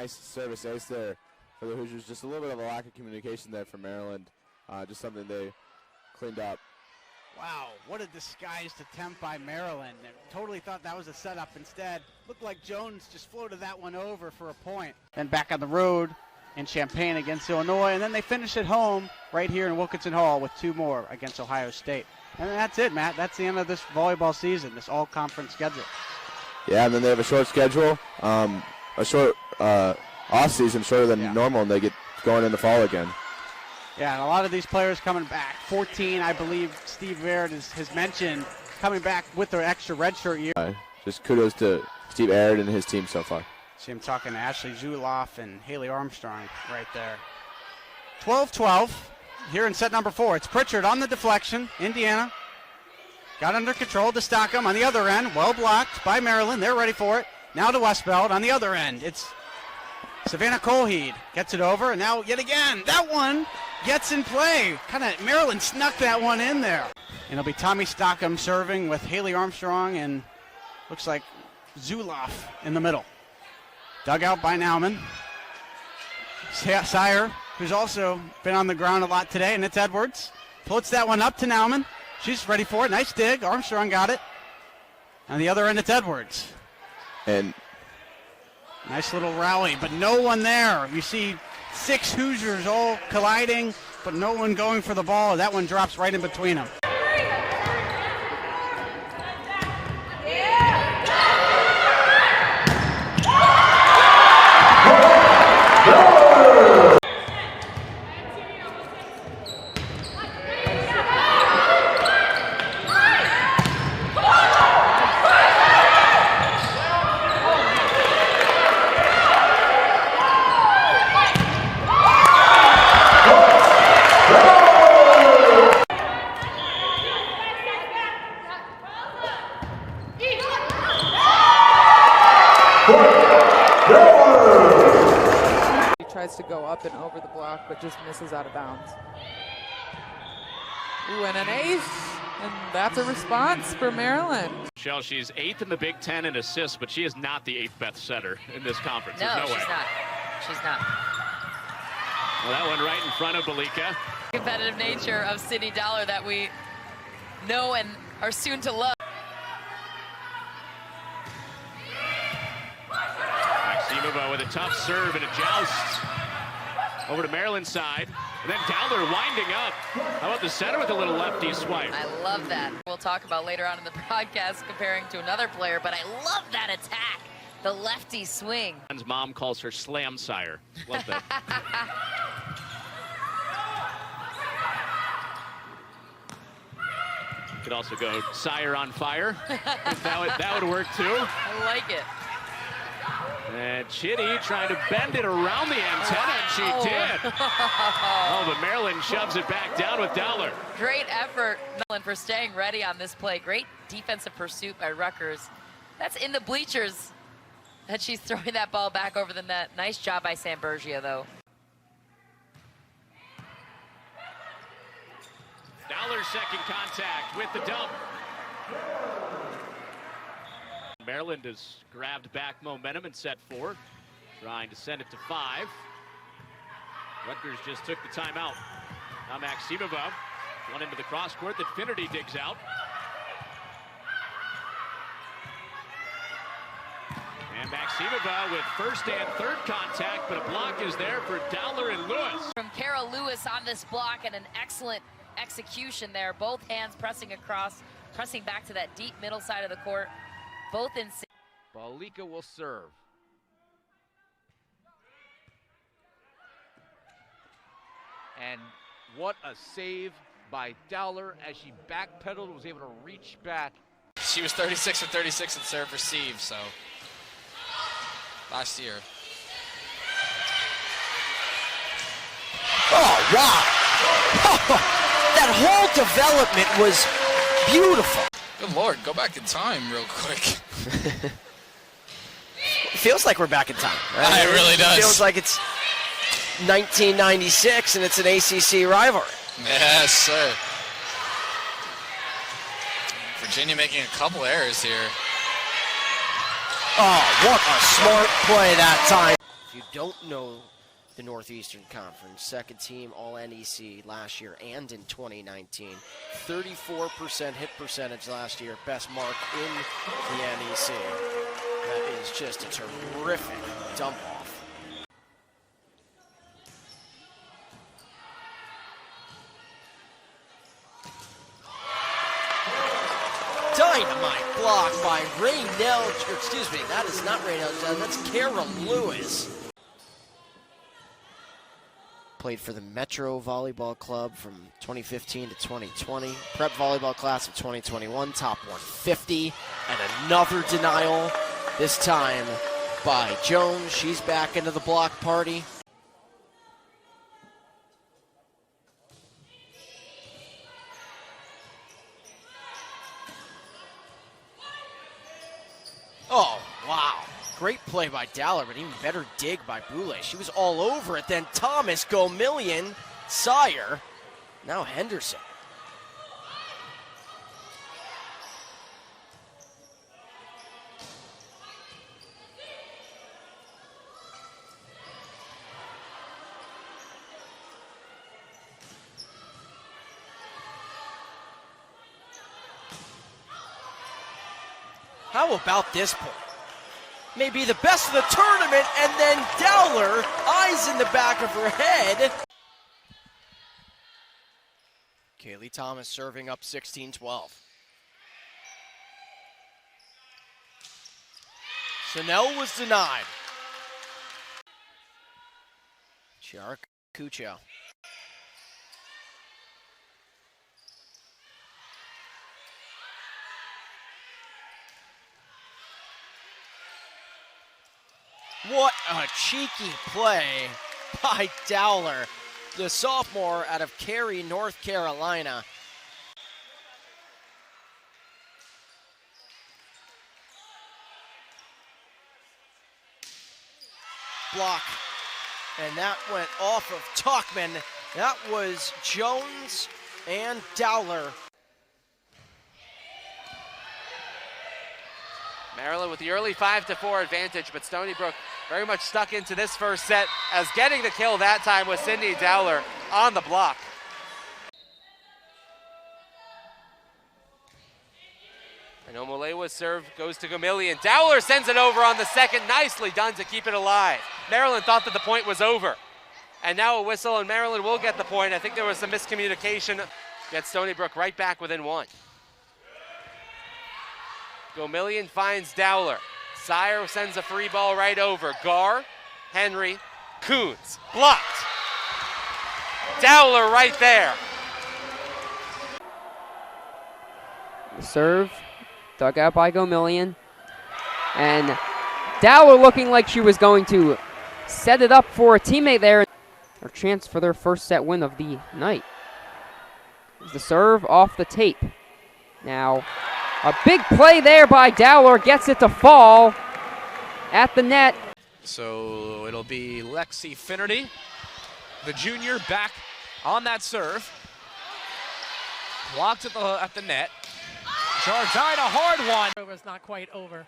nice service ace there for the Hoosiers. Just a little bit of a lack of communication there for Maryland. Just something they cleaned up. Wow, what a disguised attempt by Maryland. Totally thought that was a setup. Instead, looked like Jones just floated that one over for a point. Then back on the road in Champaign against Illinois, and then they finish at home right here in Wilkinson Hall with 2 more against Ohio State. And that's it, Matt. That's the end of this volleyball season, this all-conference schedule. Yeah, and then they have a short schedule, a short off-season, shorter than normal, and they get going in the fall again. Yeah, and a lot of these players coming back. 14, I believe Steve Baird has mentioned, coming back with their extra redshirt year. Just kudos to Steve Baird and his team so far. See him talking to Ashley Zuloff and Haley Armstrong right there. 12-12 here in set number 4. It's Pritchard on the deflection. Indiana got under control to Stockham on the other end. Well blocked by Maryland. They're ready for it. Now to Westbelt on the other end. It's Savannah Colheed gets it over, and now yet again, that one gets in play. Kind of Maryland snuck that one in there. And it'll be Tommy Stockham serving with Haley Armstrong and looks like Zuloff in the middle. Dug out by Nauman. Sire, who's also been on the ground a lot today, and it's Edwards. Floats that one up to Nauman. She's ready for it. Nice dig. Armstrong got it. On the other end, it's Edwards. And nice little rally, but no one there. You see 6 Hoosiers all colliding, but no one going for the ball. That one drops right in between them. Tries to go up and over the block, but just misses out of bounds. Ooh, and an ace, and that's a response for Maryland. Michelle, she's 8th in the Big Ten in assists, but she is not the 8th best setter in this conference. No, There's no way. She's not. She's not. Well, that one right in front of Balika. Competitive nature of Sydney Dowler that we know and are soon to love. Maximova with a tough serve and a joust. Over to Maryland's side. And then Dowler winding up. How about the center with a little lefty swipe? I love that. We'll talk about later on in the podcast comparing to another player, but I love that attack. The lefty swing. His mom calls her Slam Sire. Love that. Could also go Sire on fire. that would work too. I like it. And Chitty trying to bend it around the antenna, and she did. Oh, but Maryland shoves it back down with Dowler. Great effort, Maryland, for staying ready on this play. Great defensive pursuit by Rutgers. That's in the bleachers that she's throwing that ball back over the net. Nice job by Sambergia, though. Dowler's second contact with the dump. Maryland has grabbed back momentum in set 4, trying to send it to 5. Rutgers just took the timeout. Now Maximova, one into the cross court that Finnerty digs out. And Maximova with first and third contact, but a block is there for Dowler and Lewis. From Kara Lewis on this block, and an excellent execution there. Both hands pressing across, pressing back to that deep middle side of the court. Both in. Balika will serve. And what a save by Dowler as she backpedaled, was able to reach back. She was 36 of 36 in serve receive, so last year. Oh, wow. That whole development was beautiful. Good Lord, go back in time real quick. It feels like we're back in time, right? It really does. It feels like it's 1996 and it's an ACC rivalry. Yes, sir. Virginia making a couple errors here. Oh, what a smart play that time. If you don't know the Northeastern Conference, second team All-NEC last year and in 2019. 34% hit percentage last year, best mark in the NEC. That is just a terrific dump-off. Dynamite block by Raynell, excuse me, that is not Raynell, that's Kara Lewis. Played for the Metro Volleyball Club from 2015 to 2020. Prep volleyball class of 2021, top 150. And another denial, this time by Jones. She's back into the block party. Oh, wow. Great play by Dowler, but even better dig by Boulay. She was all over it. Then Thomas, Gomillion, Sire, now Henderson. How about this point? Maybe the best of the tournament, and then Dowler, eyes in the back of her head. Kaylee Thomas serving up 16-12. Chanel was denied. Chiara Cuccio. What a cheeky play by Dowler, the sophomore out of Cary, North Carolina. Block, and that went off of Tuchman. That was Jones and Dowler. Maryland with the early 5-4 advantage, but Stony Brook very much stuck into this first set, as getting the kill that time was Sydney Dowler on the block. And Omolewa's serve goes to Gomillion. Dowler sends it over on the second. Nicely done to keep it alive. Maryland thought that the point was over. And now a whistle, and Maryland will get the point. I think there was some miscommunication. Gets Stony Brook right back within one. Gomillion finds Dowler. Sire sends a free ball right over. Gar, Henry, Coons. Blocked. Dowler right there. The serve, dug out by Gomillion. And Dowler looking like she was going to set it up for a teammate there. A chance for their first set win of the night. The serve off the tape. Now, a big play there by Dowler, gets it to fall at the net. So it'll be Lexi Finnerty, the junior, back on that serve. Blocked at the net. Jardine, a hard one. It was not quite over.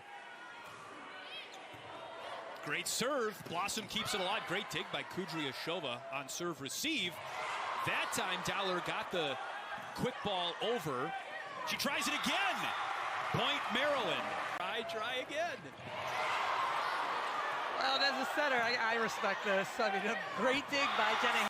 Great serve. Blossom keeps it alive. Great dig by Kudryashova on serve receive. That time Dowler got the quick ball over. She tries it again. Point Maryland. Try again. Well, as a setter, I respect this. I mean, a great dig by Jennings.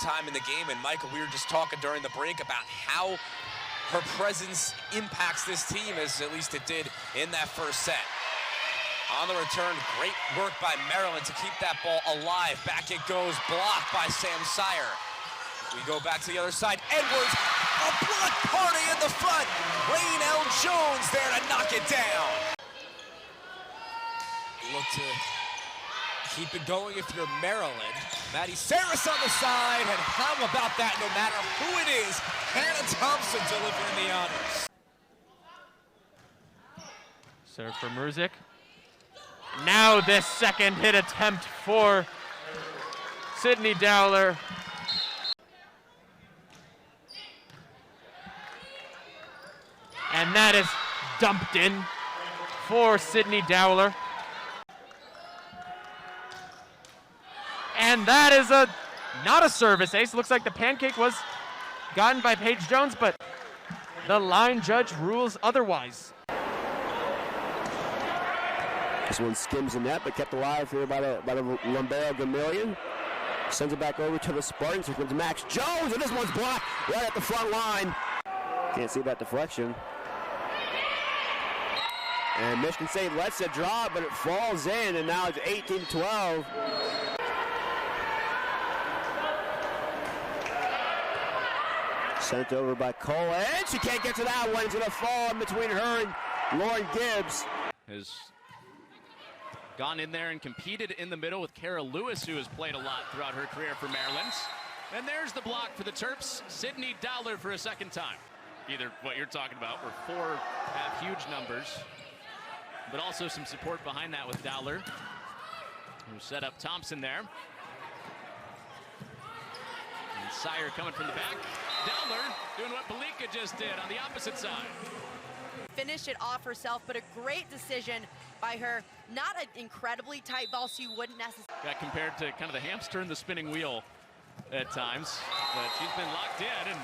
Time in the game, and Michael, we were just talking during the break about how her presence impacts this team, as at least it did in that first set. On the return, great work by Maryland to keep that ball alive. Back it goes, blocked by Sam Sire. We go back to the other side. Edwards, a block party in the front. Raynell Jones there to knock it down. Look to keep it going if you're Maryland. Maddie Saris on the side, and how about that? No matter who it is, Hannah Thompson delivering the honors. Serve for Murzik. Now this second hit attempt for Sydney Dowler. And that is dumped in for Sydney Dowler. And that is not a service ace. Looks like the pancake was gotten by Paige Jones, but the line judge rules otherwise. This one skims the net, but kept alive here by the Lombero Gamillion. Sends it back over to the Spartans. Here comes Max Jones, and this one's blocked right at the front line. Can't see that deflection. And Michigan State lets it drop, but it falls in, and now it's 18-12. Sent over by Cole, and she can't get to that one. It's going to fall in between her and Lauren Gibbs. Has gone in there and competed in the middle with Kara Lewis, who has played a lot throughout her career for Maryland. And there's the block for the Terps. Sydney Dowler for a second time. Either what you're talking about, where four have huge numbers, but also some support behind that with Dowler, who set up Thompson there. And Sire coming from the back. Dowler doing what Belika just did on the opposite side. Finished it off herself, but a great decision by her. Not an incredibly tight ball, so you wouldn't necessarily. Got compared to kind of the hamster and the spinning wheel at times, but she's been locked in. And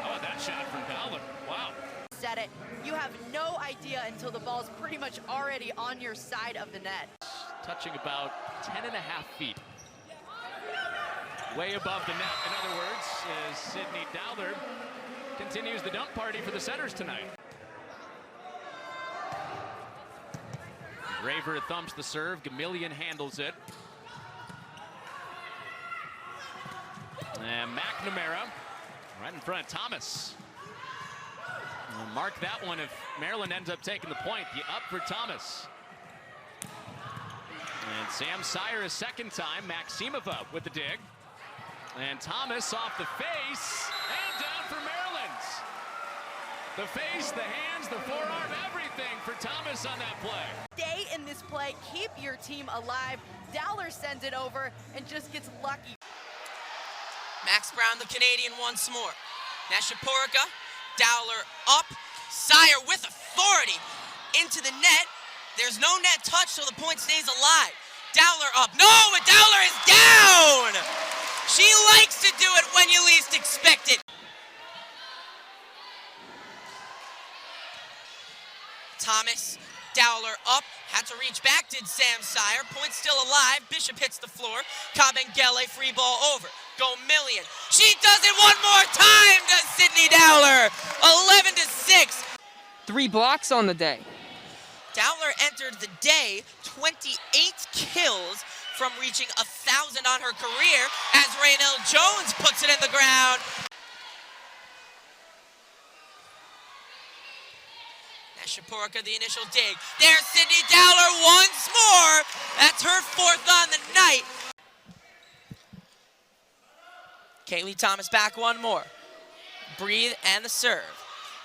how about that shot from Dowler? Wow. Said it. You have no idea until the ball's pretty much already on your side of the net. Touching about 10.5 feet. Way above the net, in other words, as Sydney Dowler continues the dump party for the setters tonight. Graver thumps the serve. Gamillion handles it. And McNamara right in front of Thomas. We'll mark that one if Maryland ends up taking the point. The up for Thomas. And Sam Sire a second time. Maximova with the dig. And Thomas off the face. And down for Maryland. The face, the hands, the forearm, everything for Thomas on that play. Stay in this play. Keep your team alive. Dowler sends it over and just gets lucky. Max Brown, the Canadian, once more. Nashaporica, Dowler up. Sire with authority into the net. There's no net touch, so the point stays alive. Dowler up. No, but Dowler is down! She likes to do it when you least expect it. Thomas, Dowler up, had to reach back, did Sam Sire. Point still alive, Bishop hits the floor. Kabengele, free ball over. Gamillion, she does it one more time to Sydney Dowler, 11-6. 3 blocks on the day. Dowler entered the day 28 kills from reaching 1,000 on her career as Raynell Jones puts it in the ground. Nashaporica, the initial dig. There's Sydney Dowler once more. That's her 4th on the night. Kaylee Thomas back one more. Breathe and the serve.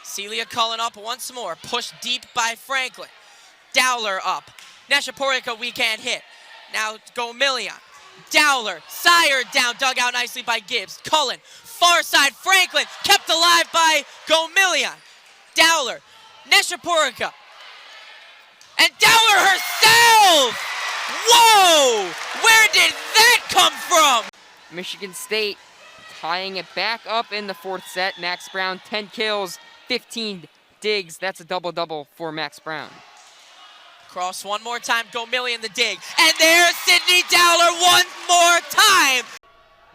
Celia Cullen up once more. Pushed deep by Franklin. Dowler up. Nashaporica, we can't hit. Now Gamillion. Dowler. Sire down. Dug out nicely by Gibbs. Cullen. Far side. Franklin. Kept alive by Gamillion. Dowler. Nashaporica. And Dowler herself! Whoa! Where did that come from? Michigan State tying it back up in the 4th set. Max Brown, 10 kills, 15 digs. That's a double-double for Max Brown. Cross one more time, Gamillion the dig. And there's Sydney Dowler one more time.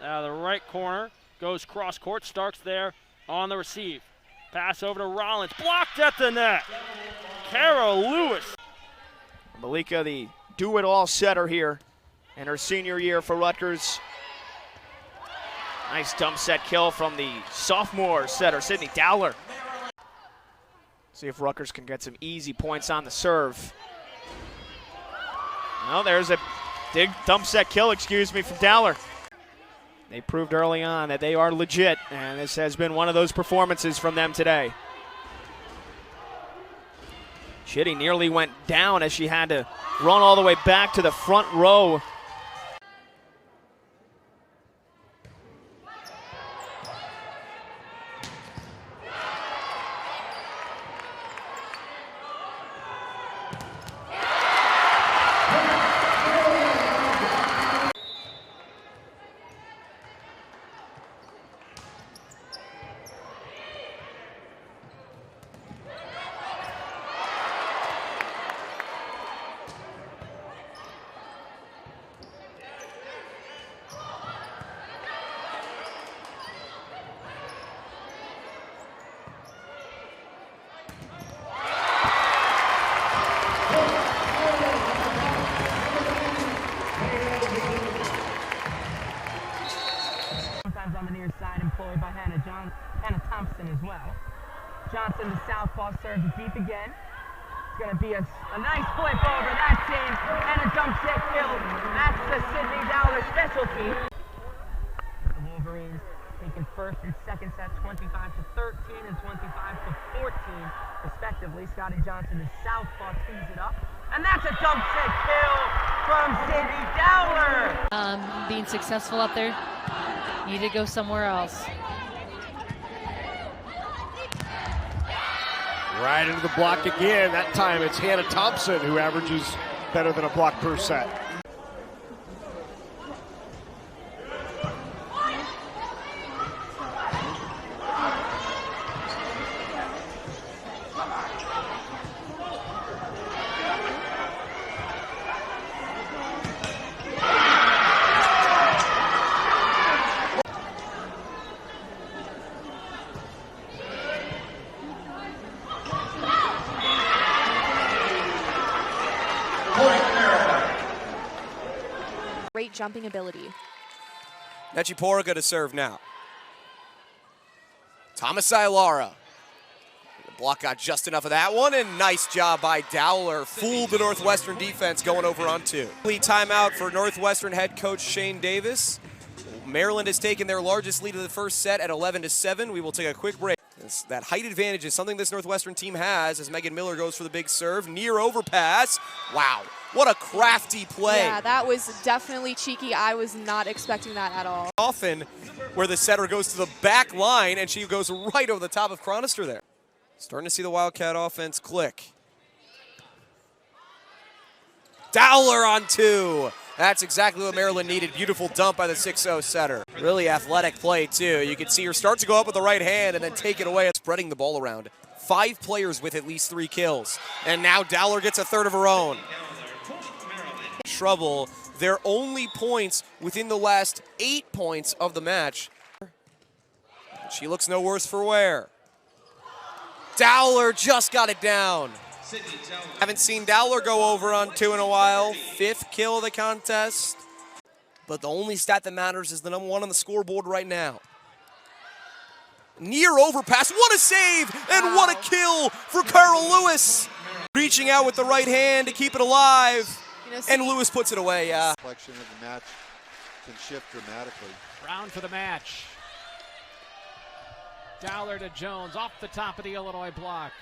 Now the right corner goes cross court. Starks there on the receive. Pass over to Rollins. Blocked at the net. Kara Lewis. Belika, the do-it-all setter here in her senior year for Rutgers. Nice dump set kill from the sophomore setter, Sydney Dowler. See if Rutgers can get some easy points on the serve. Well, there's a Dump set kill, from Dowler. They proved early on that they are legit, and this has been one of those performances from them today. Chitty nearly went down as she had to run all the way back to the front row. On the near side, employed by Hannah Thompson as well. Johnson, the southpaw, serves deep again. It's going to be a nice flip over. That's in. And a dump set kill. That's the Sydney Dowler specialty. The Wolverines taking first and second set 25-13 and 25-14 respectively. Scotty Johnson, the southpaw, tees it up. And that's a dump set kill from Sydney Dowler. Being successful up there. Need to go somewhere else. Right into the block again. That time it's Hannah Thompson who averages better than a block per set. Great jumping ability. Nechiporica to serve now. Thomas Ailara. The block got just enough of that one, and nice job by Dowler. Fooled the Northwestern defense going over on two. Timeout for Northwestern head coach Shane Davis. Maryland has taken their largest lead of the first set at 11-7. We will take a quick break. That height advantage is something this Northwestern team has as Megan Miller goes for the big serve. Near overpass. Wow, what a crafty play. Yeah, that was definitely cheeky. I was not expecting that at all. Often where the setter goes to the back line and she goes right over the top of Chronister there. Starting to see the Wildcat offense click. Dowler on two. That's exactly what Maryland needed. Beautiful dump by the 6-0 setter. Really athletic play, too. You can see her start to go up with the right hand and then take it away, spreading the ball around. 5 players with at least 3 kills. And now Dowler gets a third of her own. Trouble. Their only points within the last 8 points of the match. She looks no worse for wear. Dowler just got it down. Haven't seen Dowler go over on 2 in a while. 5th kill of the contest. But the only stat that matters is the number 1 on the scoreboard right now. Near overpass. What a save and what a kill for Carol Lewis. Reaching out with the right hand to keep it alive. And Lewis puts it away, yeah. The complexion of the match can shift dramatically. Round for the match. Dowler to Jones off the top of the Illinois block.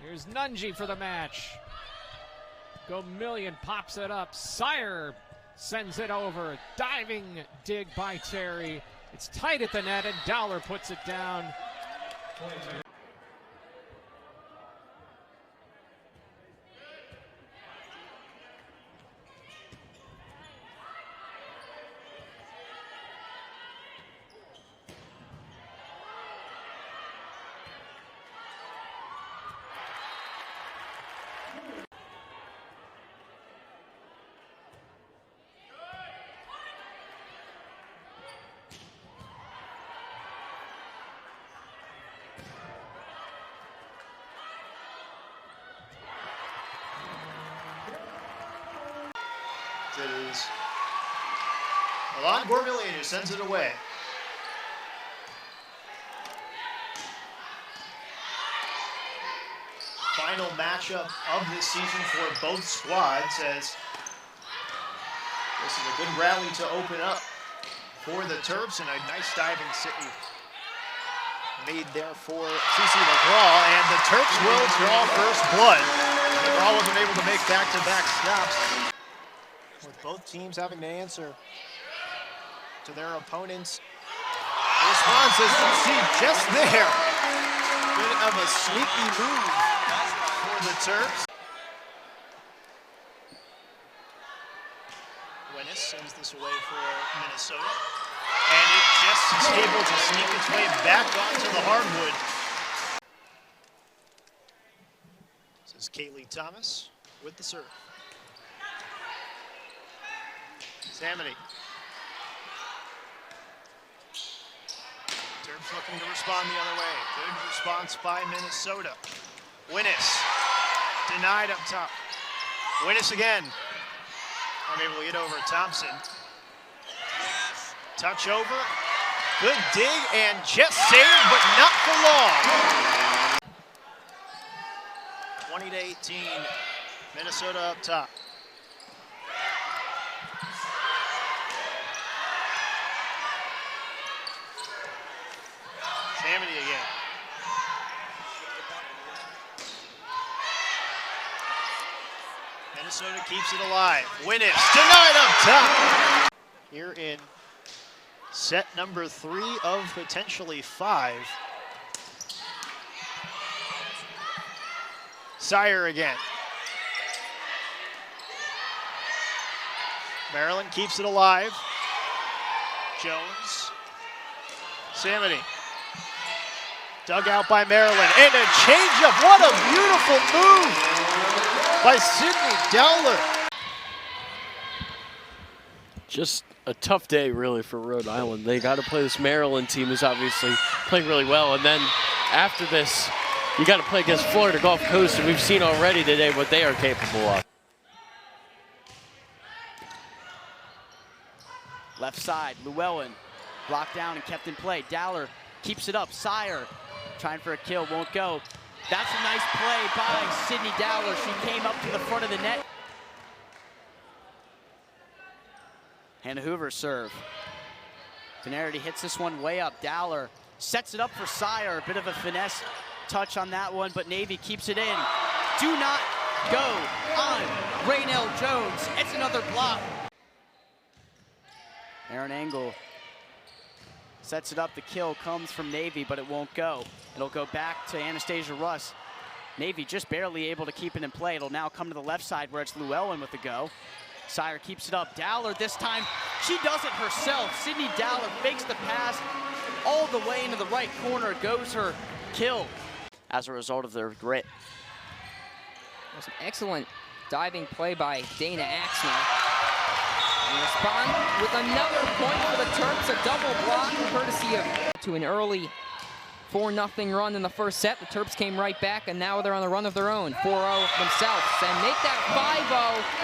Here's Nunji for the match. Gomillion pops it up. Sire sends it over. Diving dig by Terry. It's tight at the net, and Dowler puts it down. It is Alon Gormillion who sends it away. Final matchup of this season for both squads as This is a good rally to open up for the Terps, and a nice diving Sydney made there for Cece McGraw, and the Terps will draw first blood. McGraw wasn't able to make back-to-back stops. With both teams having to answer to their opponents' responses, you see just there. Bit of a sneaky move for the Terps. Winnis sends this away for Minnesota. And it just is able to sneak its way back onto the hardwood. This is Kaylee Thomas with the serve. Samity. Terps looking to respond the other way. Good response by Minnesota. Winnis denied up top. Winnis again. Unable to get over Thompson. Touch over. Good dig and just saved, but not for long. 20-18. Minnesota up top. Samity again. Minnesota keeps it alive. Winnis denied up top. Here in set number 3 of potentially 5. Sire again. Maryland keeps it alive. Jones. Samity. Dug out by Maryland. And a changeup. What a beautiful move by Sydney Dowler. Just a tough day, really, for Rhode Island. They got to play this Maryland team who's obviously playing really well. And then after this, you got to play against Florida Gulf Coast, and we've seen already today what they are capable of. Left side, Llewellyn blocked down and kept in play. Dowler keeps it up. Sire trying for a kill, won't go. That's a nice play by Sydney Dowler. She came up to the front of the net. Hannah Hoover serve. Tenerity hits this one way up. Dowler sets it up for Sire. A bit of a finesse touch on that one, but Navy keeps it in. Do not go on Raynell Jones. It's another block. Aaron Engel sets it up. The kill comes from Navy, but it won't go. It'll go back to Anastasia Russ. Navy just barely able to keep it in play. It'll now come to the left side where it's Llewellyn with the go. Sire keeps it up. Dowler this time, she does it herself. Sydney Dowler fakes the pass all the way into the right corner. Goes her kill as a result of their grit. That was an excellent diving play by Dana Axner. And respond with another point for the Terps, a double block courtesy of to an early 4-0 run in the first set. The Terps came right back, and now they're on a run of their own, 4-0 themselves, and make that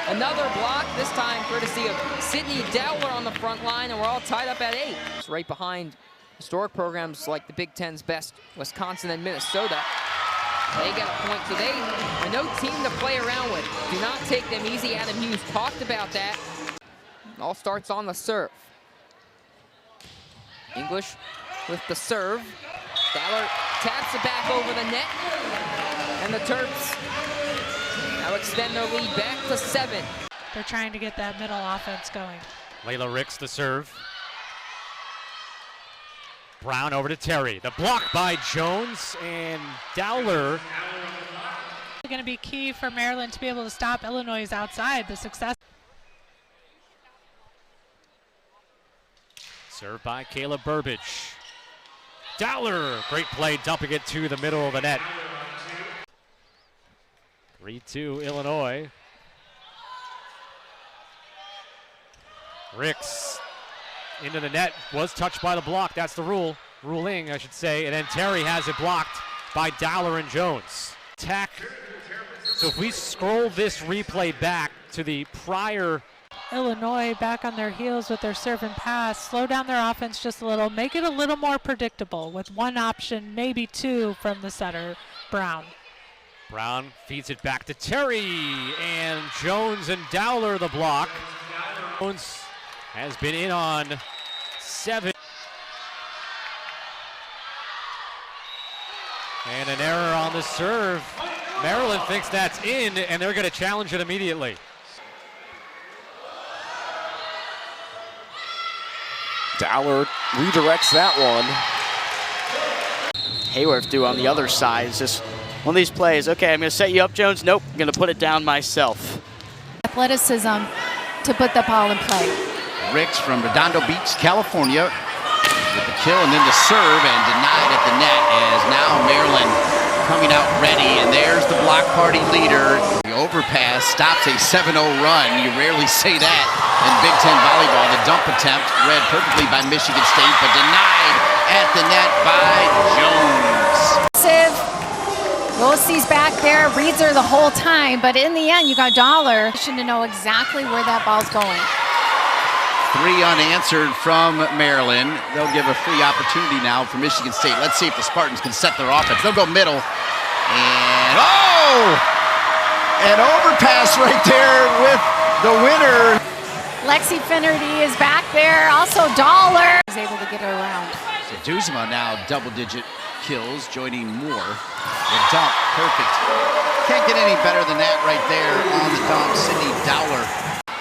5-0. Another block, this time courtesy of Sydney Dowler on the front line, and we're all tied up at 8. It's right behind historic programs like the Big Ten's best, Wisconsin and Minnesota. They get a point, so they are no team to play around with. Do not take them easy. Adam Hughes talked about that. All starts on the serve. English with the serve. Dowler taps it back over the net. And the Terps now extend their lead back to 7. They're trying to get that middle offense going. Layla Ricks the serve. Brown over to Terry. The block by Jones, and Dowler. It's going to be key for Maryland to be able to stop Illinois' outside. The success. Served by Kayla Burbage. Dowler, great play, dumping it to the middle of the net. 3-2 Illinois. Ricks into the net, was touched by the block. That's the ruling, I should say. And then Terry has it blocked by Dowler and Jones. Attack. So if we scroll this replay back to the prior. Illinois back on their heels with their serve and pass. Slow down their offense just a little. Make it a little more predictable with one option, maybe two from the setter, Brown. Brown feeds it back to Terry, and Jones and Dowler the block. Jones has been in on 7. And an error on the serve. Maryland thinks that's in, and they're going to challenge it immediately. Dowler redirects that one. Hayworth do on the other side. It's just one of these plays. Okay, I'm going to set you up, Jones. Nope, I'm going to put it down myself. Athleticism to put the ball in play. Ricks from Redondo Beach, California, with the kill and then the serve, and denied at the net as now Maryland coming out ready, and there's the block party leader. The overpass stops a 7-0 run. You rarely say that in Big Ten volleyball. The dump attempt read perfectly by Michigan State, but denied at the net by Jones. Yosie's back there, reads her the whole time, but in the end, you got Dowler to know exactly where that ball's going. 3 unanswered from Maryland. They'll give a free opportunity now for Michigan State. Let's see if the Spartans can set their offense. They'll go middle. And, an overpass right there with the winner. Lexi Finnerty is back there. Also, Dowler is able to get her around. So Duzma now double-digit kills, joining Moore. The dump, perfect. Can't get any better than that right there on the dump. Sydney Dowler,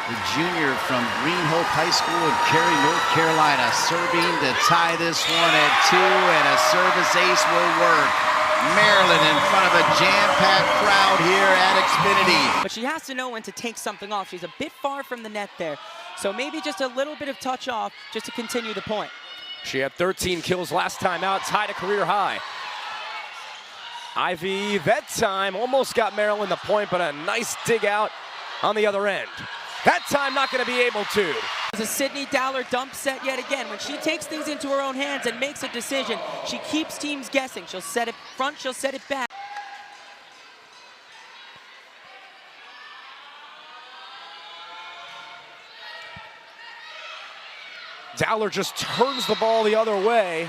the junior from Green Hope High School in Cary, North Carolina, serving to tie this one at 2, and a service ace will work. Maryland in front of a jam-packed crowd here at Xfinity. But she has to know when to take something off. She's a bit far from the net there. So maybe just a little bit of touch off just to continue the point. She had 13 kills last time out, tied a career high. Ivy, that time, almost got Maryland the point, but a nice dig out on the other end. That time not going to be able to. It's a Sydney Dowler dump set yet again. When she takes things into her own hands and makes a decision, she keeps teams guessing. She'll set it front, she'll set it back. Dowler just turns the ball the other way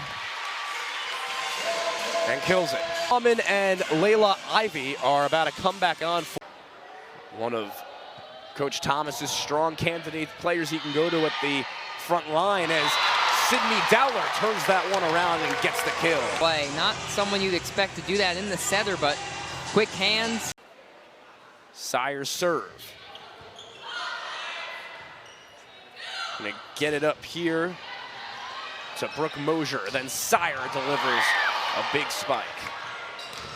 and kills it. Common and Layla Ivy are about to come back on for one of Coach Thomas's strong candidate players he can go to at the front line as Sydney Dowler turns that one around and gets the kill. Play, not someone you'd expect to do that in the setter, but quick hands. Sire's serve. Gonna get it up here to Brooke Mosier. Then Sire delivers a big spike.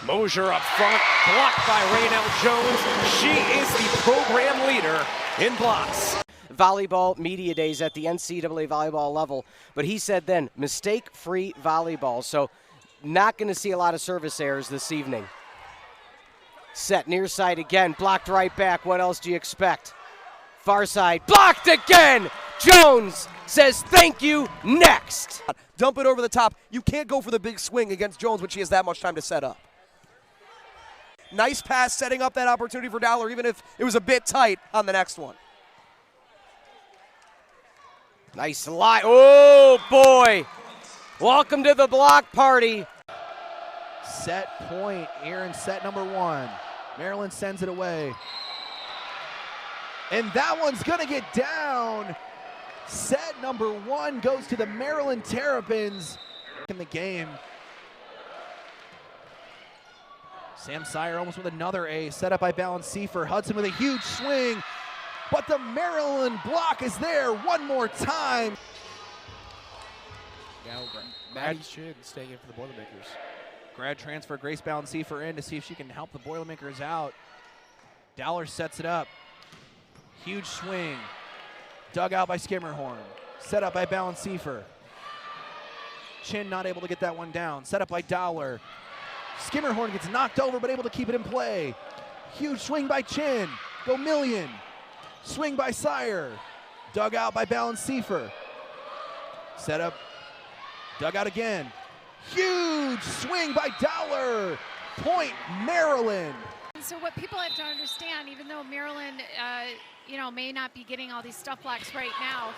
Mosier up front, blocked by Raynell Jones. She is the program leader in blocks. Volleyball media days at the NCAA volleyball level, but he said then mistake-free volleyball. So not going to see a lot of service errors this evening. Set near side again, blocked right back. What else do you expect? Far side, blocked again! Jones says thank you, next. Dump it over the top. You can't go for the big swing against Jones when she has that much time to set up. Nice pass setting up that opportunity for Dowler, even if it was a bit tight on the next one. Nice slide. Oh, boy. Welcome to the block party. Set point here in set number 1. Maryland sends it away. And that one's going to get down. Set number 1 goes to the Maryland Terrapins in the game. Sam Sire almost with another ace, set up by Balanceifer. Hudson with a huge swing, but the Maryland block is there one more time. Now Maddie Chin staying in for the Boilermakers. Grad transfer Grace Balanceifer in to see if she can help the Boilermakers out. Dowler sets it up. Huge swing. Dug out by Skimmerhorn. Set up by Balanceifer. Chin not able to get that one down. Set up by Dowler. Skimmerhorn gets knocked over, but able to keep it in play. Huge swing by Chin. Go Million. Swing by Sire. Dug out by Balanceifer. Set up. Dug out again. Huge swing by Dowler. Point Maryland. So what people have to understand, even though Maryland, may not be getting all these stuff blocks right now,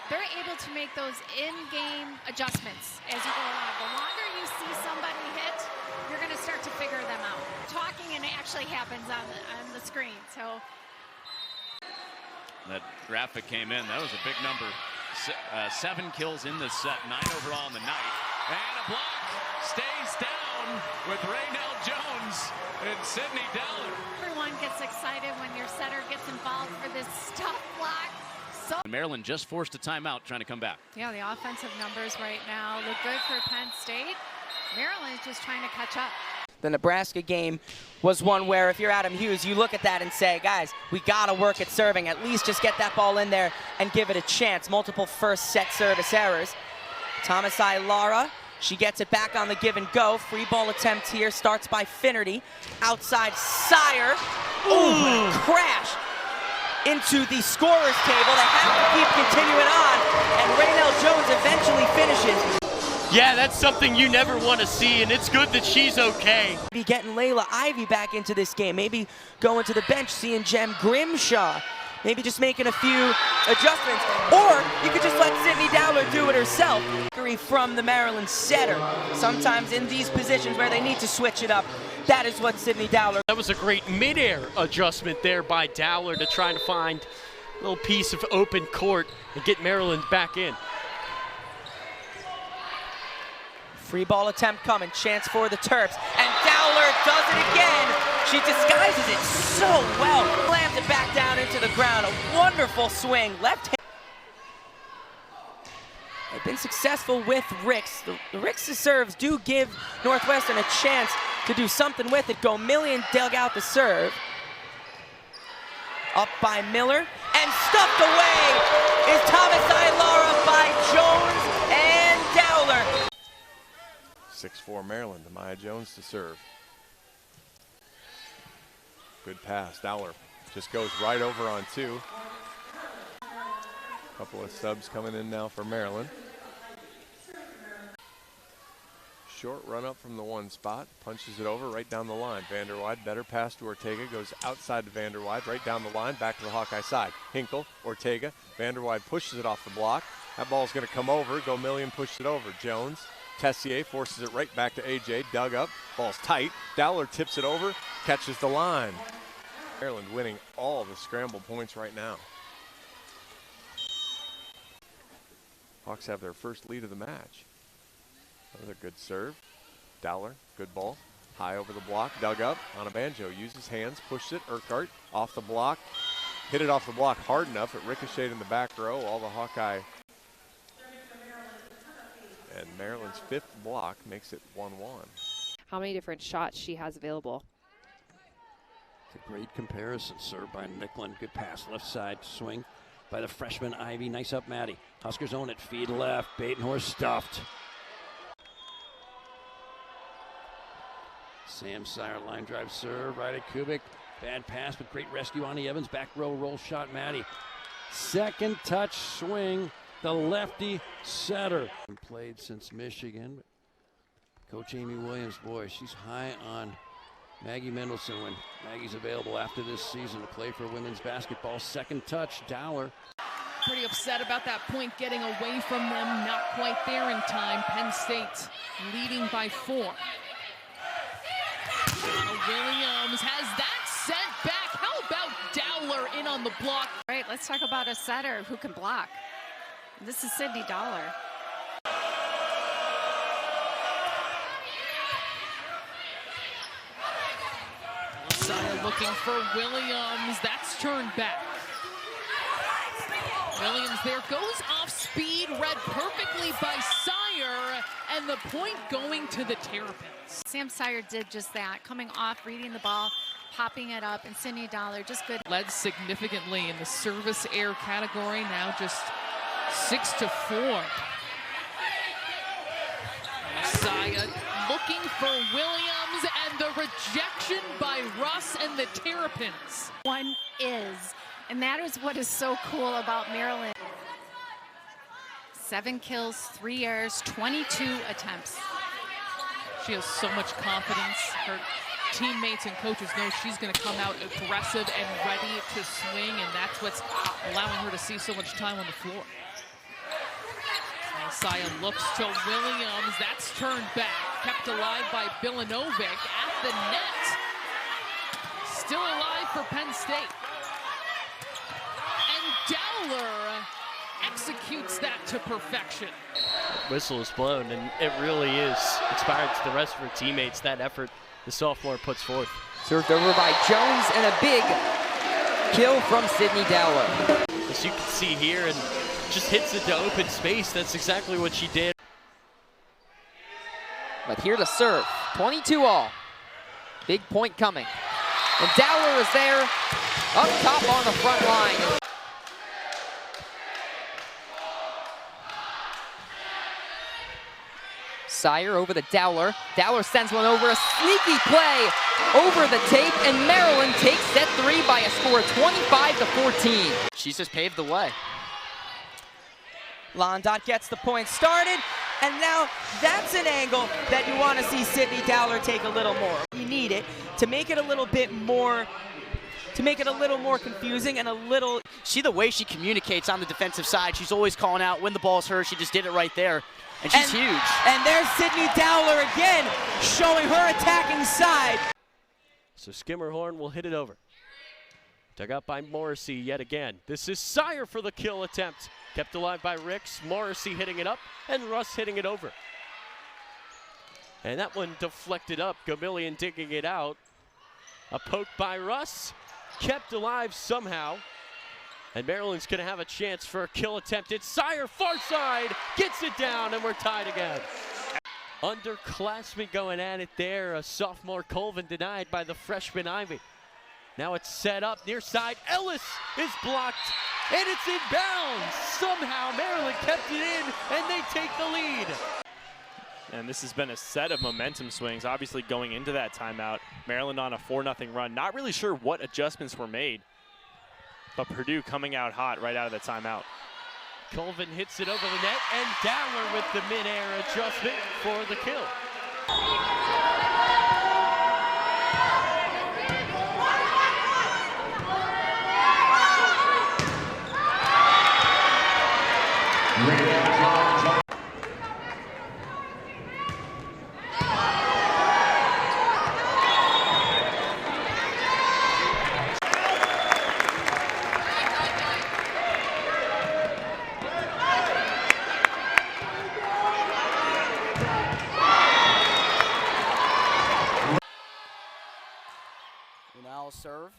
they're able to make those in-game adjustments as you go along. The longer you see somebody hit, you're going to start to figure them out. Talking and it actually happens on the screen. So That graphic came in. That was a big number. 7 kills in this set, 9 overall in the night. And a block stays down with Raynell Jones and Sydney Dowler. Everyone gets excited when your setter gets involved for this tough block. So Maryland just forced a timeout trying to come back. yeah, the offensive numbers right now look good for Penn State. Maryland is just trying to catch up. The Nebraska game was one where if you're Adam Hughes, you look at that and say, guys, we got to work at serving. At least just get that ball in there and give it a chance. Multiple first set service errors. Thomas Lara, she gets it back on the give and go. Free ball attempt here starts by Finnerty. Outside Sire. Ooh, crash into the scorer's table. They have to keep continuing on. And Raynell Jones eventually finishes. Yeah, that's something you never want to see, and it's good that she's okay. Be getting Layla Ivy back into this game. Maybe going to the bench, seeing Jem Grimshaw. Maybe just making a few adjustments. Or you could just let Sydney Dowler do it herself. From the Maryland setter. Sometimes in these positions where they need to switch it up, that is what Sydney Dowler. That was a great mid-air adjustment there by Dowler to try to find a little piece of open court and get Maryland back in. Free ball attempt coming, chance for the Terps, and Dowler does it again. She disguises it so well. Slams it back down into the ground. A wonderful swing, left hand. They've been successful with Ricks. The Ricks' serves do give Northwestern a chance to do something with it. Gomillion dug out the serve. Up by Miller, and stuffed away is Thomas Ilara by Jones and Dowler. 6-4 Maryland to Maya Jones to serve. Good pass. Dowler just goes right over on 2. Couple of subs coming in now for Maryland. Short run up from the 1 spot, punches it over right down the line. Vanderwide, better pass to Ortega, goes outside to Vanderwide, right down the line, back to the Hawkeye side. Hinkle, Ortega, Vanderwide pushes it off the block. That ball's gonna come over, Gomillion pushed it over. Jones, Tessier forces it right back to AJ, dug up, ball's tight. Dowler tips it over, catches the line. Maryland winning all the scramble points right now. Hawks have their first lead of the match. Another good serve. Dowler, good ball. High over the block, dug up on a banjo. Uses hands, pushed it. Urquhart off the block. Hit it off the block hard enough. It ricocheted in the back row. All the Hawkeye. And Maryland's 5th block makes it 1-1. How many different shots she has available. It's a great comparison. Served by Nicklin. Good pass. Left side swing by the freshman Ivy. Nice up, Maddie. Huskers own it. Feed left. Batenhorst stuffed. Sam Sire line drive serve. Right at Kubik. Bad pass, but great rescue on the Evans. Back row roll shot, Maddie. Second touch swing. The lefty setter. Played since Michigan. Coach Amy Williams, boy, she's high on Maggie Mendelson when Maggie's available after this season to play for women's basketball. Second touch, Dowler. Pretty upset about that point getting away from them. Not quite there in time. Penn State leading by 4. Williams has that sent back. How about Dowler in on the block? All right, let's talk about a setter who can block. This is Sydney Dowler. Messiah looking for Williams. That's turned back. Williams there goes off speed, read perfectly by Sire, and the point going to the Terrapins. Sam Sire did just that, coming off, reading the ball, popping it up, and Sydney Dowler just good. Led significantly in the service air category, now just 6-4. Messiah looking for Williams, and the rejection by Russ and the Terrapins. One is, and that is what is so cool about Maryland. 7 kills, 3 errors, 22 attempts. She has so much confidence. Her teammates and coaches know she's going to come out aggressive and ready to swing, and that's what's allowing her to see so much time on the floor. Messiah looks to Williams. That's turned back. Kept alive by Bilanovic at the net. Still alive for Penn State. And Dowler executes that to perfection. Whistle is blown, and it really is inspiring to the rest of her teammates, that effort the sophomore puts forth. Served over by Jones, and a big kill from Sydney Dowler. As you can see here, and just hits it to open space. That's exactly what she did. But here to serve, 22 all. Big point coming. And Dowler is there, up top on the front line. Sire over the Dowler. Dowler sends one over, a sneaky play over the tape, and Maryland takes set 3 by a score of 25-14. She's just paved the way. Londot gets the point started, and now that's an angle that you want to see Sydney Dowler take a little more. You need it to make it a little bit more, confusing and a little. See the way she communicates on the defensive side. She's always calling out when the ball's hers. She just did it right there, and she's huge. And there's Sydney Dowler again, showing her attacking side. So Skimmerhorn will hit it over. Dug out by Morrissey yet again. This is Sire for the kill attempt. Kept alive by Ricks. Morrissey hitting it up, and Russ hitting it over. And that one deflected up. Gamillion digging it out. A poke by Russ. Kept alive somehow. And Maryland's going to have a chance for a kill attempt. It's Sire, far side. Gets it down, and we're tied again. Underclassmen going at it there. A sophomore Colvin denied by the freshman Ivy. Now it's set up near side. Ellis is blocked, and it's in bounds. Somehow Maryland kept it in, and they take the lead. And this has been a set of momentum swings, obviously going into that timeout. Maryland on a 4-0 run. Not really sure what adjustments were made, but Purdue coming out hot right out of the timeout. Colvin hits it over the net, and Dowler with the mid-air adjustment for the kill. Now serve.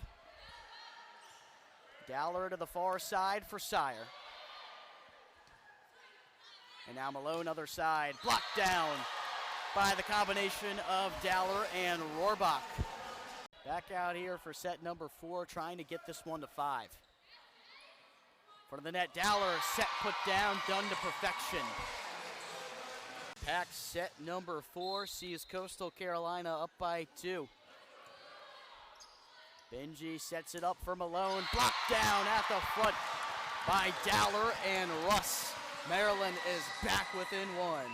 Dowler to the far side for Sire. And now Malone other side, blocked down by the combination of Dowler and Rohrbach. Back out here for set number 4, trying to get this one to 5. Front of the net, Dowler, set put down, done to perfection. Pack set number 4 sees Coastal Carolina up by 2. Benji sets it up for Malone, blocked down at the front by Dowler and Russ. Maryland is back within 1.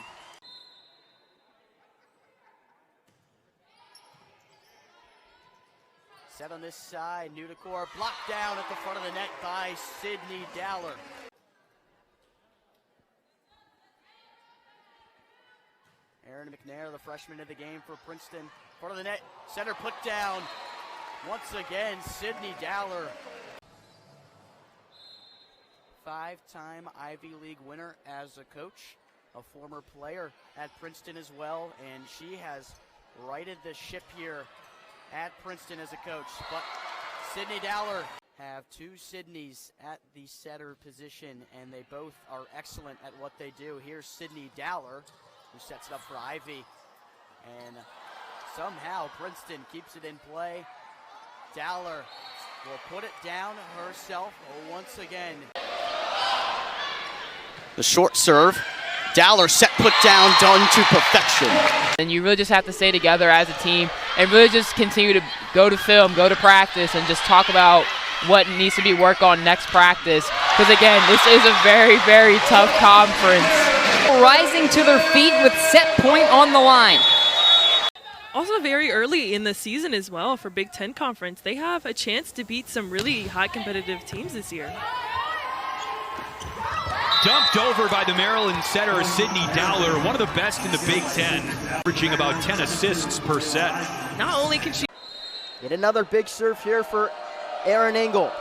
Set on this side, Nudicor blocked down at the front of the net by Sydney Dowler. Aaron McNair, the freshman of the game for Princeton. Front of the net, center put down. Once again, Sydney Dowler. 5-time Ivy League winner as a coach, a former player at Princeton as well, and she has righted the ship here at Princeton as a coach. But Sydney Dowler have 2 Sydneys at the setter position, and they both are excellent at what they do. Here's Sydney Dowler, who sets it up for Ivy, and somehow Princeton keeps it in play. Dowler will put it down herself once again. The short serve. Dowler set put down, done to perfection. And you really just have to stay together as a team and really just continue to go to film, go to practice, and just talk about what needs to be worked on next practice. Because again, this is a very, very tough conference. Rising to their feet with set point on the line. Also very early in the season as well for Big Ten Conference. They have a chance to beat some really high competitive teams this year. Dumped over by the Maryland setter, Sydney Dowler, one of the best in the Big Ten, averaging about 10 assists per set. Not only can she get another big serve here for Aaron Engel.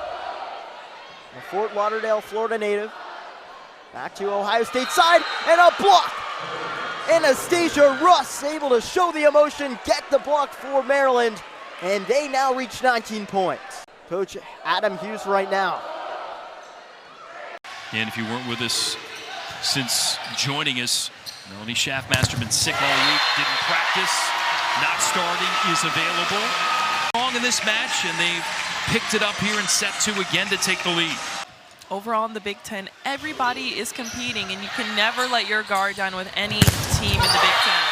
the Fort Lauderdale, Florida native. Back to Ohio State side, and a block! Anastasia Russ able to show the emotion, get the block for Maryland, and they now reach 19 points. Coach Adam Hughes right now. And if you weren't with us since joining us, Melanie Schaffmaster been sick all week, didn't practice, not starting, is available. Long in this match, and they've picked it up here in set 2 again to take the lead. Overall in the Big Ten, everybody is competing, and you can never let your guard down with any team in the Big Ten.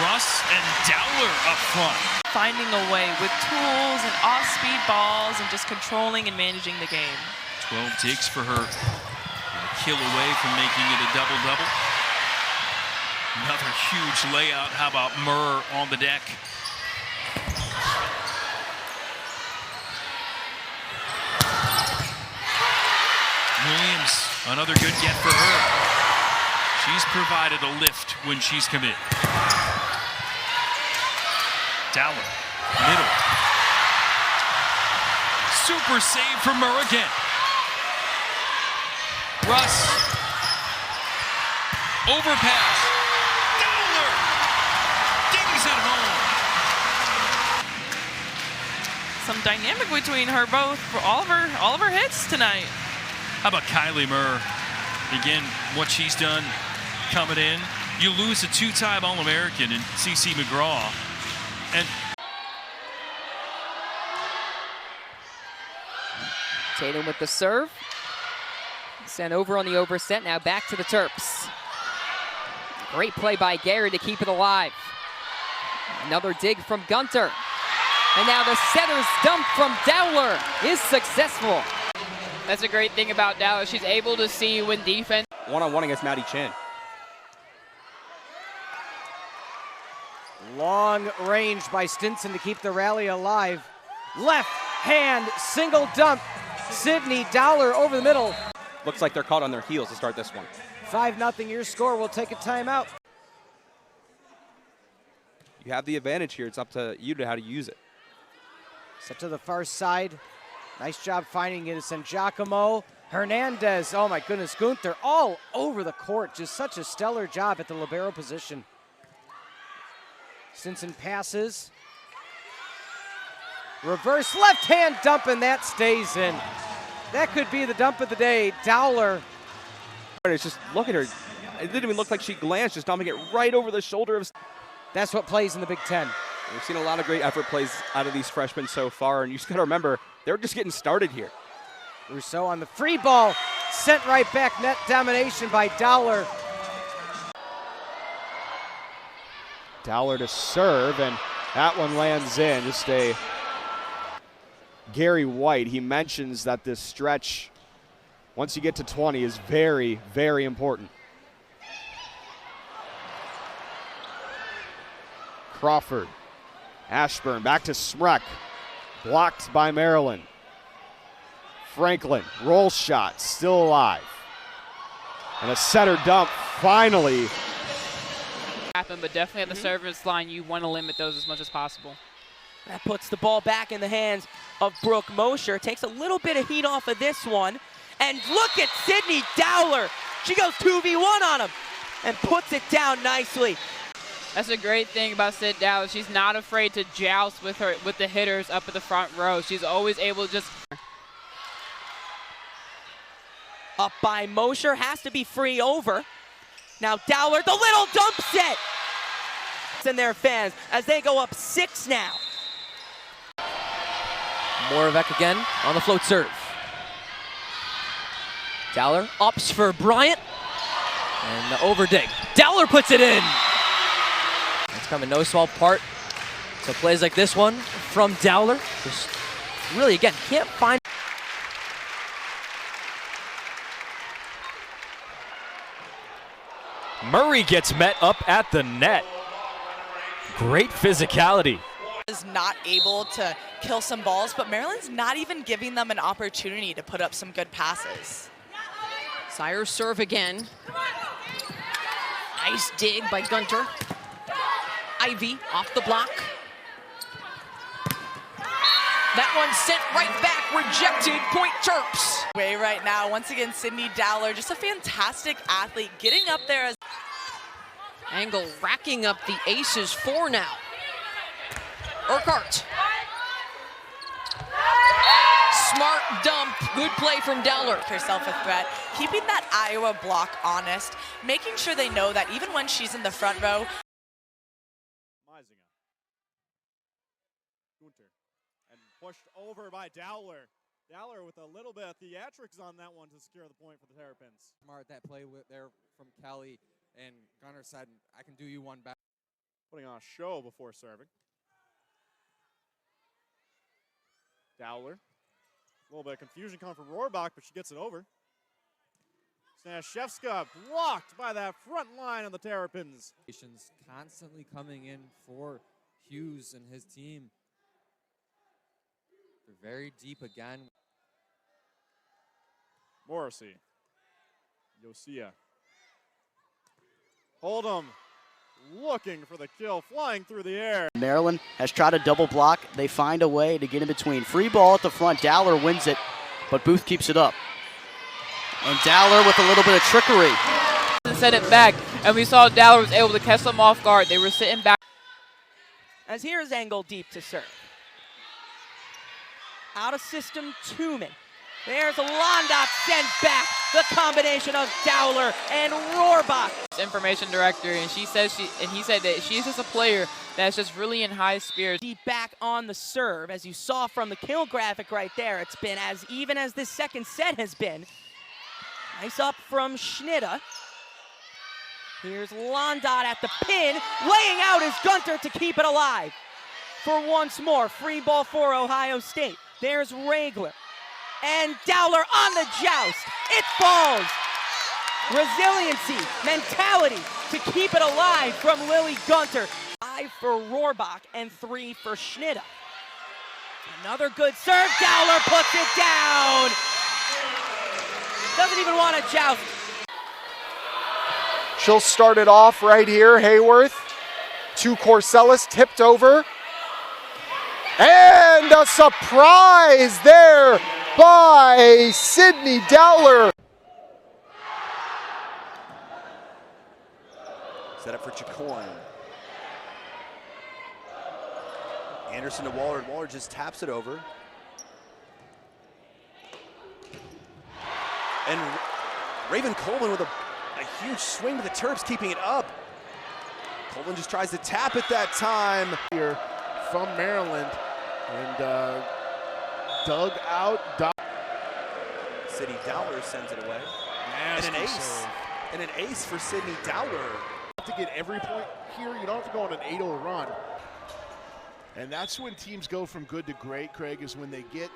Russ and Dowler up front. Finding a way with tools and off-speed balls and just controlling and managing the game. 12 takes for her. A kill away from making it a double-double. Another huge layout. How about Murr on the deck? Williams, another good get for her. She's provided a lift when she's come in. Dowler, middle. Super save from Murr again. Russ. Overpass. Dowler. Dings it home. Some dynamic between her both for all of her hits tonight. How about Kylie Murr? Again, what she's done coming in. You lose a 2-time All-American in CC McGraw. And Tatum with the serve. Sent over on the overset. Now back to the Terps. Great play by Gary to keep it alive. Another dig from Gunter. And now the setter's dump from Dowler is successful. That's a great thing about Dowler. She's able to see when defense. One-on-one against Maddie Chin. Long range by Stinson to keep the rally alive. Left hand single dump. Sydney Dowler over the middle. Looks like they're caught on their heels to start this one. 5-0 your score. We'll take a timeout. You have the advantage here. It's up to you to how to use it. Set to the far side. Nice job finding it. It's Giacomo. Hernandez. Oh my goodness. Gunther all over the court. Just such a stellar job at the libero position. Stinson passes. Reverse left hand dump, and that stays in. That could be the dump of the day. Dowler. It's just, look at her. It didn't even look like she glanced, just dumping it right over the shoulder of. That's what plays in the Big Ten. We've seen a lot of great effort plays out of these freshmen so far, and you just got to remember, they're just getting started here. Rousseau on the free ball. Sent right back. Net domination by Dowler. Dowler to serve, and that one lands in. Just a Gary White, he mentions that this stretch, once you get to 20, is very, very important. Crawford, Ashburn, back to Smrek, blocked by Maryland. Franklin, roll shot, still alive. And a setter dump, finally. But definitely at the service line, you want to limit those as much as possible. That puts the ball back in the hands of Brooke Mosher. Takes a little bit of heat off of this one. And look at Sydney Dowler. She goes 2v1 on him and puts it down nicely. That's a great thing about Sid Dowler. She's not afraid to joust with the hitters up at the front row. She's always able to just. Up by Mosher, has to be free over. Now Dowler, the little dump set. And their fans as they go up 6 now. Moravec again on the float serve. Dowler ups for Bryant. And the overdig. Dowler puts it in. It's come in no small part. So plays like this one from Dowler. Just really, again, can't find. Murray gets met up at the net. Great physicality. Is not able to kill some balls, but Maryland's not even giving them an opportunity to put up some good passes. Sire serve again. Nice dig by Gunter. Ivy off the block. That that one sent right back, rejected, point Terps. Way right now, once again, Sydney Dowler, just a fantastic athlete, getting up there as Angle racking up the aces, 4 now. Urquhart. Smart dump, good play from Dowler. Herself a threat, keeping that Iowa block honest, making sure they know that even when she's in the front row. And pushed over by Dowler. Dowler with a little bit of theatrics on that one to secure the point for the Terrapins. Smart that play there from Kelly, and Gunner said, I can do you one back. Putting on a show before serving. Dowler. A little bit of confusion coming from Rohrbach, but she gets it over. Staniszewska blocked by that front line of the Terrapins. Constantly coming in for Hughes and his team. They're very deep again. Morrissey. Yosia. Hold'em looking for the kill, flying through the air. Maryland has tried a double block. They find a way to get in between. Free ball at the front. Dowler wins it, but Booth keeps it up. And Dowler with a little bit of trickery. Sent it back, and we saw Dowler was able to catch them off guard. They were sitting back. As here's Angle deep to serve. Out of system, Tumen. There's a Londot sent back. The combination of Dowler and Rohrbach. Information director, and he said that she's just a player that's just really in high spirits. Deep back on the serve, as you saw from the kill graphic right there. It's been as even as this second set has been. Nice up from Schnitta. Here's Londot at the pin. Laying out is Gunter to keep it alive. For once more, free ball for Ohio State. There's Regler. And Dowler on the joust. It falls. Resiliency, mentality to keep it alive from Lily Gunter. 5 for Rohrbach and 3 for Schnitta. Another good serve. Dowler puts it down. Doesn't even want to joust. She'll start it off right here. Hayworth to Corsellis, tipped over. And a surprise there by Sydney Dowler. Set up for Chacoin. Anderson to Waller. Waller just taps it over. And Raven Coleman with a huge swing to the Terps, keeping it up. Coleman just tries to tap it that time. Here from Maryland. And dug out. Sydney Dowler sends it away. And an ace. Serve. And an ace for Sydney Dowler. To get every point here, you don't have to go on an 8-0 run. And that's when teams go from good to great, Craig, is when they get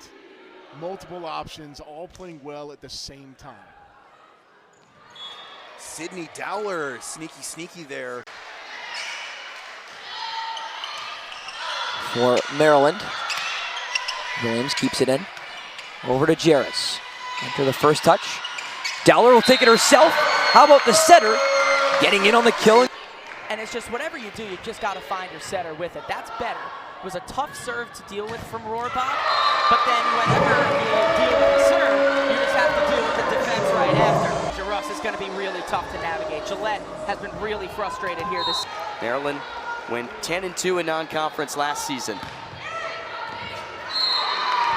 multiple options, all playing well at the same time. Sydney Dowler, sneaky there. For Maryland, Williams keeps it in. Over to Jarris. After the first touch, Dowler will take it herself. How about the setter getting in on the kill? And it's just whatever you do, you just got to find your setter with it. That's better. It was a tough serve to deal with from Rohrbach, but then whenever you deal with the serve, you just have to deal with the defense right after. Russ is going to be really tough to navigate. Gillette has been really frustrated here this. Maryland went 10-2 in non-conference last season.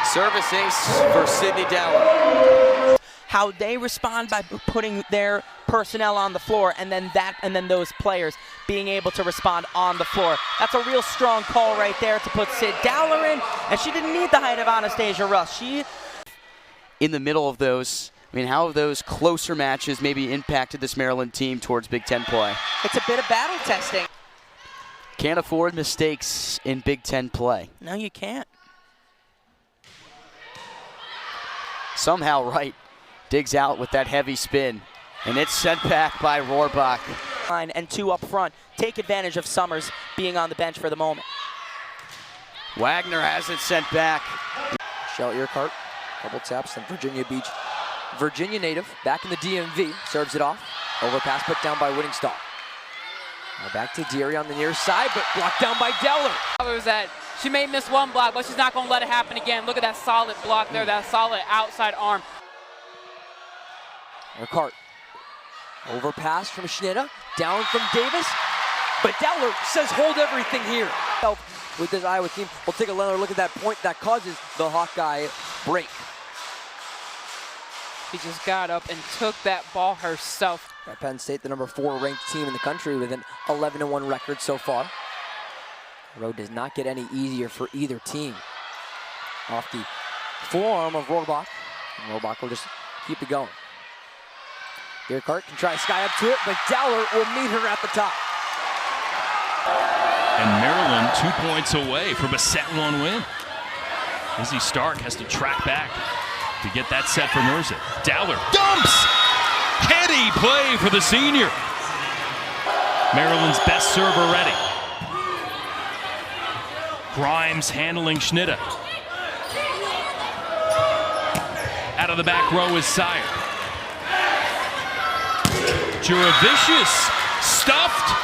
Service ace for Sydney Dowler. How they respond by putting their personnel on the floor, and then those players being able to respond on the floor. That's a real strong call right there to put Sid Dowler in, and she didn't need the height of Anastasia Russ. She in the middle of those. I mean, how have those closer matches maybe impacted this Maryland team towards Big Ten play? It's a bit of battle testing. Can't afford mistakes in Big Ten play. No, you can't. Somehow Wright digs out with that heavy spin, and it's sent back by Rohrbach. And 2 up front. Take advantage of Summers being on the bench for the moment. Wagner has it sent back. Michelle Urquhart, double taps, and Virginia Beach. Virginia native, back in the DMV, serves it off. Overpass put down by Whittingstall. Now back to Deary on the near side, but blocked down by Dowler. It was that She may miss one block, but she's not going to let it happen again. Look at that solid block there, that solid outside arm. Urquhart. Overpass from Schnitta, down from Davis, but Dowler says hold everything here. With this Iowa team, we'll take another look at that point that causes the Hawkeye break. She just got up and took that ball herself. At Penn State, the number 4 ranked team in the country with an 11-1 record so far. Road does not get any easier for either team. Off the forearm of Rohrbach, and Rohrbach will just keep it going. Urquhart can try to sky up to it, but Dowler will meet her at the top. And Maryland 2 points away from a set-1 win. Izzy Stark has to track back to get that set for Mercer. Dowler dumps! Heady play for the senior. Maryland's best server ready. Grimes handling Schnitta. Out of the back row is Sire. Juravicius stuffed.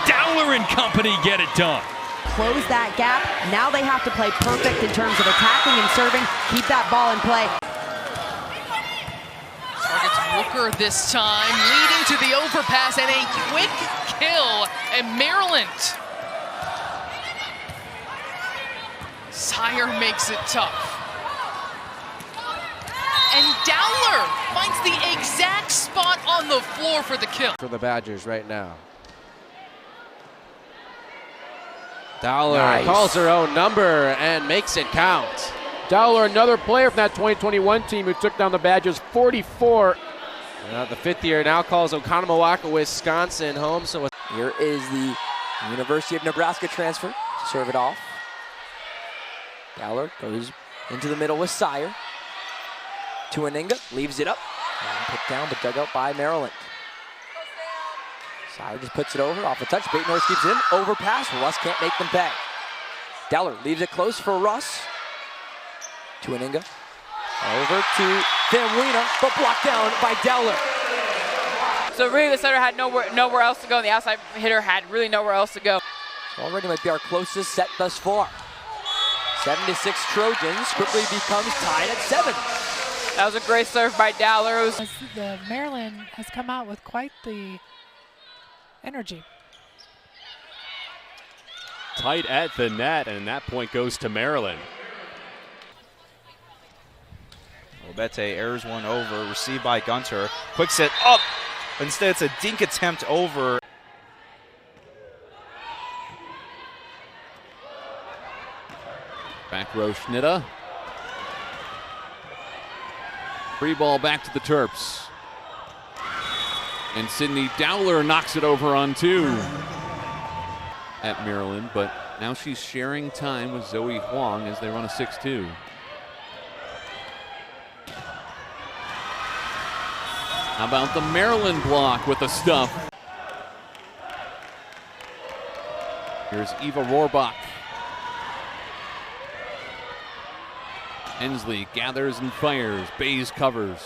Dowler and company get it done. Close that gap. Now they have to play perfect in terms of attacking and serving. Keep that ball in play. Targets Booker this time, leading to the overpass and a quick kill at Maryland. Sire makes it tough. And Dowler finds the exact spot on the floor for the kill. For the Badgers right now. Dowler calls her own number and makes it count. Dowler, another player from that 2021 team who took down the Badgers 44. The 5th year now calls Oconomowoc, Wisconsin home. So here is the University of Nebraska transfer to serve it off. Dowler goes into the middle with Sire. To Aninga, leaves it up. And put down, but dug out by Maryland. Sire just puts it over, off the touch. Baton Norris keeps it in, overpass. Russ can't make them pay. Dowler leaves it close for Russ. To Aninga. Over to Van, but blocked down by Dowler. So really the setter had nowhere else to go, and the outside hitter had really nowhere else to go. Already might be our closest set thus far. 7-6 Trojans quickly becomes tied at 7. That was a great serve by Dowler. The Maryland has come out with quite the energy. Tight at the net, and that point goes to Maryland. Obete airs one over, received by Gunter. Quick set up. Instead, it's a dink attempt over. Back row Schnitta. Free ball back to the Terps. And Sydney Dowler knocks it over on 2 at Maryland, but now she's sharing time with Zoe Huang as they run a 6-2. How about the Maryland block with the stuff? Here's Eva Rohrbach. Hensley gathers and fires. Bays covers.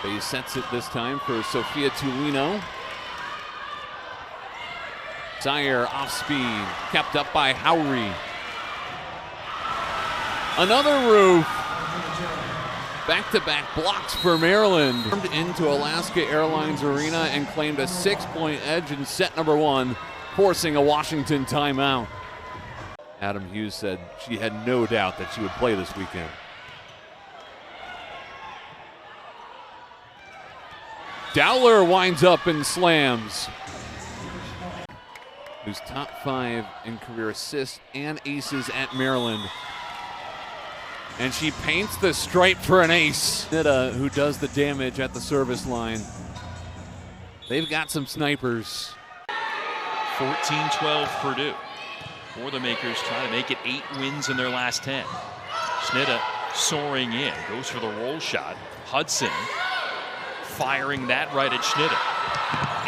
Bays sets it this time for Sophia Tulino. Sire off speed, kept up by Howry. Another roof. Back-to-back blocks for Maryland. Into Alaska Airlines Arena and claimed a 6-point edge in set number 1, forcing a Washington timeout. Adam Hughes said she had no doubt that she would play this weekend. Dowler winds up and slams. Who's top 5 in career assists and aces at Maryland. And she paints the stripe for an ace. Schnitta, who does the damage at the service line. They've got some snipers. 14-12 Purdue. Boilermakers trying to make it 8 wins in their last 10. Schnitta soaring in, goes for the roll shot. Hudson firing that right at Schnitta.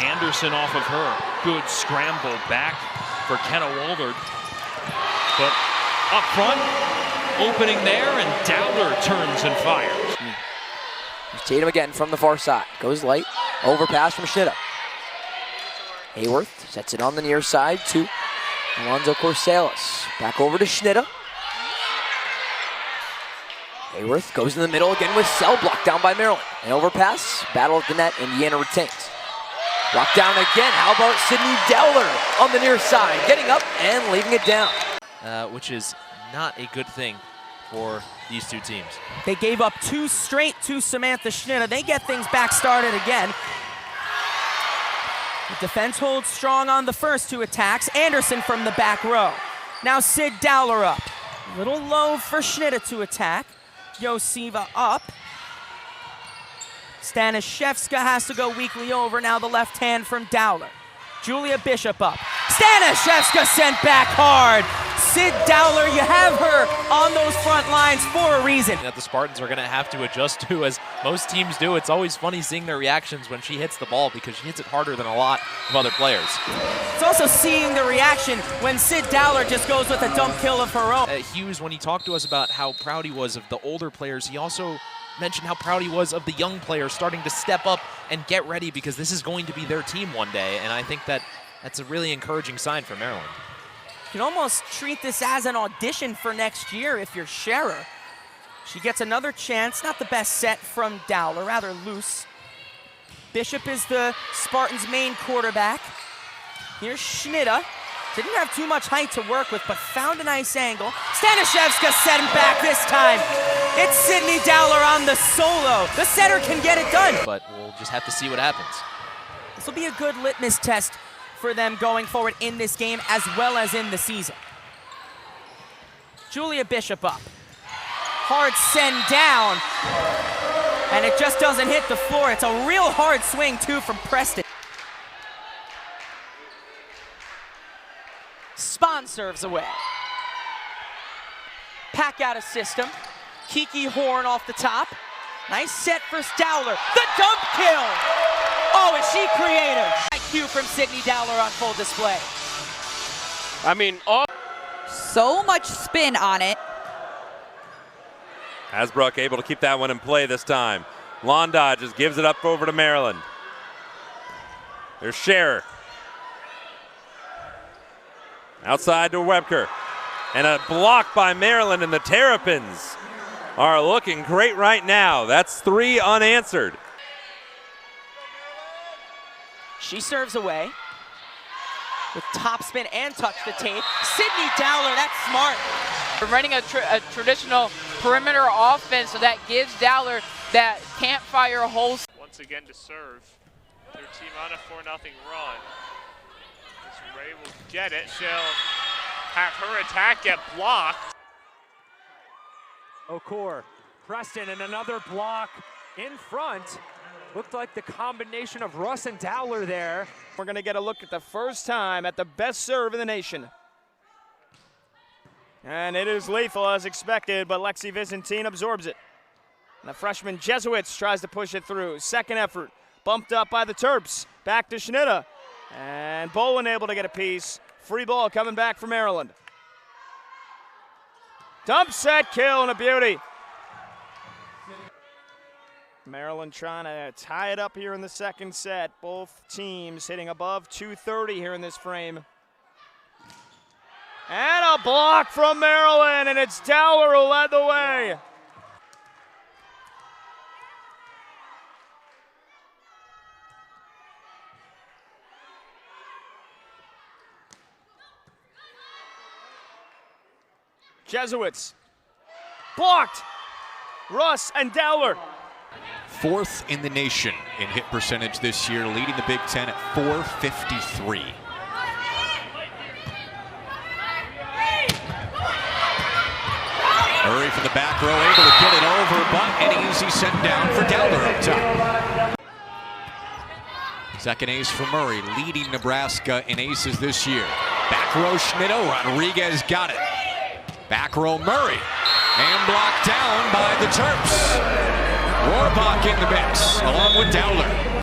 Anderson off of her. Good scramble back for Kenna Woldard. But up front, opening there, and Dowler turns and fires. Tatum again from the far side. Goes light. Overpass from Schnitta. Hayworth sets it on the near side to Alonzo Corsalis. Back over to Schnitta. Hayworth goes in the middle again with Sell, blocked down by Maryland. An overpass, battle at the net, Indiana retains. Blocked down again, how about Sydney Dowler on the near side, getting up and leaving it down. Which is not a good thing for these two teams. They gave up 2 straight to Samantha Schnitta. They get things back started again. The defense holds strong on the first 2 attacks. Anderson from the back row. Now Sid Dowler up. A little low for Schnitta to attack. Yosiva up. Stanishevska has to go weakly over. Now the left hand from Dowler. Julia Bishop up. Stanishevska sent back hard. Sid Dowler, you have her on those front lines for a reason. That the Spartans are going to have to adjust to, as most teams do. It's always funny seeing their reactions when she hits the ball because she hits it harder than a lot of other players. It's also seeing the reaction when Sid Dowler just goes with a dump kill of her own. Hughes, when he talked to us about how proud he was of the older players, he also mentioned how proud he was of the young players starting to step up and get ready because this is going to be their team one day, and I think that that's a really encouraging sign for Maryland. You can almost treat this as an audition for next year if you're Scherer. She gets another chance, not the best set from Dowler, rather loose. Bishop is the Spartans' main quarterback. Here's Schnitta. Didn't have too much height to work with, but found a nice angle. Stanishevska set him back this time. It's Sydney Dowler on the solo. The setter can get it done. But we'll just have to see what happens. This will be a good litmus test for them going forward in this game as well as in the season. Julia Bishop up. Hard send down. And it just doesn't hit the floor. It's a real hard swing, too, from Preston. Spahn serves away. Pack out of system. Kiki Horn off the top. Nice set for Dowler. The dump kill! Oh, is she creative? IQ from Sydney Dowler on full display. I mean, so much spin on it. Hasbrook able to keep that one in play this time. Londa just gives it up over to Maryland. There's Scherer. Outside to Webker. And a block by Maryland, and the Terrapins are looking great right now. That's 3 unanswered. She serves away with topspin and touch the tape. Sydney Dowler, that's smart. We're running a traditional perimeter offense, so that gives Dowler that campfire hole. Once again to serve. Their team on a 4-0 run. As Ray will get it, she'll have her attack get blocked. Okor, Preston, and another block in front. Looked like the combination of Russ and Dowler there. We're going to get a look at the first time at the best serve in the nation. And it is lethal as expected, but Lexi Vicentin absorbs it. And the freshman Jesuits tries to push it through. Second effort, bumped up by the Terps. Back to Schnitta. And Bolin able to get a piece. Free ball coming back for Maryland. Dump set kill and a beauty. Maryland trying to tie it up here in the second set. Both teams hitting above 230 here in this frame. And a block from Maryland, and it's Dowler who led the way. Jesuits blocked. Russ and Dowler. 4th in the nation in hit percentage this year, leading the Big Ten at .453. Murray from the back row, able to get it over, but an easy set down for Dowler up top. Second ace for Murray, leading Nebraska in aces this year. Back row Schnitta, Rodriguez got it. Back row Murray, and blocked down by the Terps. Rohrbach in the mix, along with Dowler.